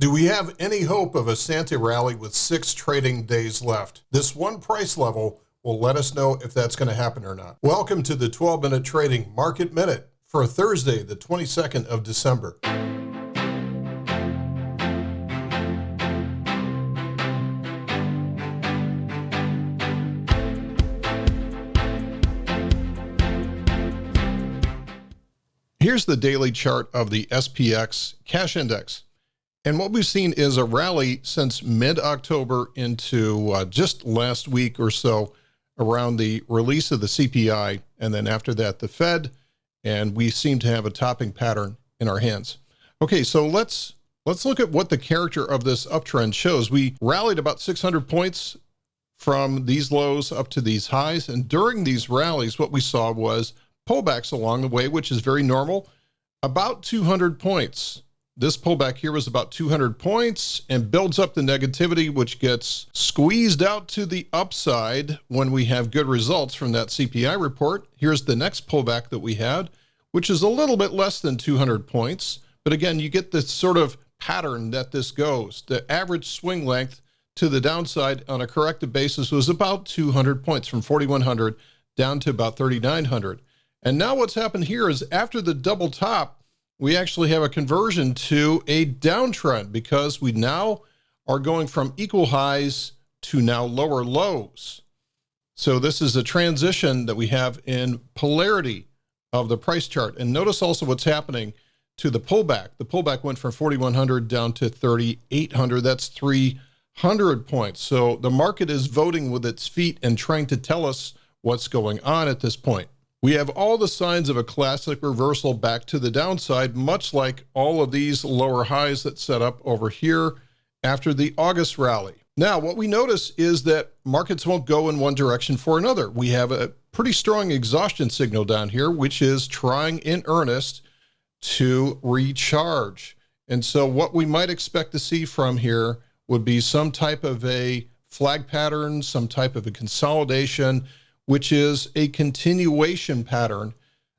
Do we have any hope of a Santa rally with 6 trading days left? This one price level will let us know if that's going to happen or not. Welcome to the 12-minute trading market minute for Thursday, the 22nd of December. Here's the daily chart of the SPX cash index. And what we've seen is a rally since mid-October into just last week or so around the release of the CPI, and then after that the Fed, and we seem to have a topping pattern in our hands. Okay, so let's look at what the character of this uptrend shows. We rallied about 600 points from these lows up to these highs, and during these rallies what we saw was pullbacks along the way, which is very normal, about 200 points. This pullback here was about 200 points and builds up the negativity, which gets squeezed out to the upside when we have good results from that CPI report. Here's the next pullback that we had, which is a little bit less than 200 points. But again, you get this sort of pattern that this goes. The average swing length to the downside on a corrected basis was about 200 points, from 4,100 down to about 3,900. And now what's happened here is after the double top, we actually have a conversion to a downtrend because we now are going from equal highs to now lower lows. So this is a transition that we have in polarity of the price chart. And notice also what's happening to the pullback. The pullback went from 4,100 down to 3,800. That's 300 points. So the market is voting with its feet and trying to tell us what's going on at this point. We have all the signs of a classic reversal back to the downside, much like all of these lower highs that set up over here after the August rally. Now, what we notice is that markets won't go in one direction for another. We have a pretty strong exhaustion signal down here, which is trying in earnest to recharge. And so what we might expect to see from here would be some type of a flag pattern, some type of a consolidation, which is a continuation pattern.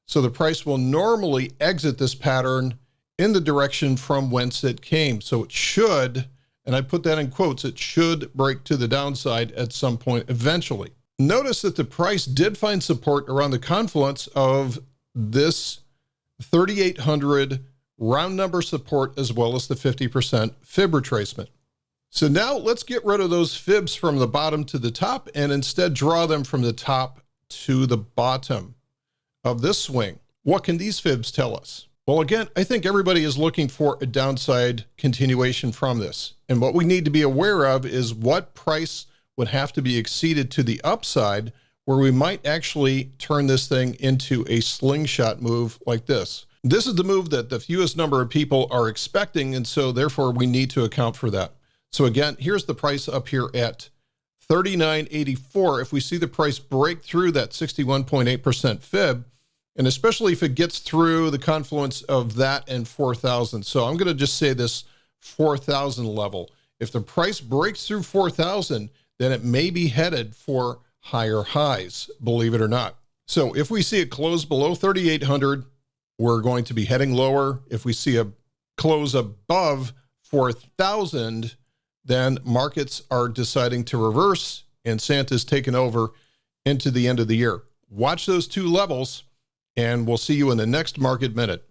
So the price will normally exit this pattern in the direction from whence it came. So it should, and I put that in quotes, it should break to the downside at some point eventually. Notice that the price did find support around the confluence of this 3,800 round number support as well as the 50% fib retracement. So now let's get rid of those fibs from the bottom to the top and instead draw them from the top to the bottom of this swing. What can these fibs tell us? Well, again, I think everybody is looking for a downside continuation from this. And what we need to be aware of is what price would have to be exceeded to the upside where we might actually turn this thing into a slingshot move like this. This is the move that the fewest number of people are expecting, and so therefore we need to account for that. So again, here's the price up here at 39.84. If we see the price break through that 61.8% fib, and especially if it gets through the confluence of that and 4,000. So I'm going to just say this 4,000 level. If the price breaks through 4,000, then it may be headed for higher highs, believe it or not. So if we see it close below 3,800, we're going to be heading lower. If we see a close above 4,000, then markets are deciding to reverse and Santa's taken over into the end of the year. Watch those two levels, and we'll see you in the next Market Minute.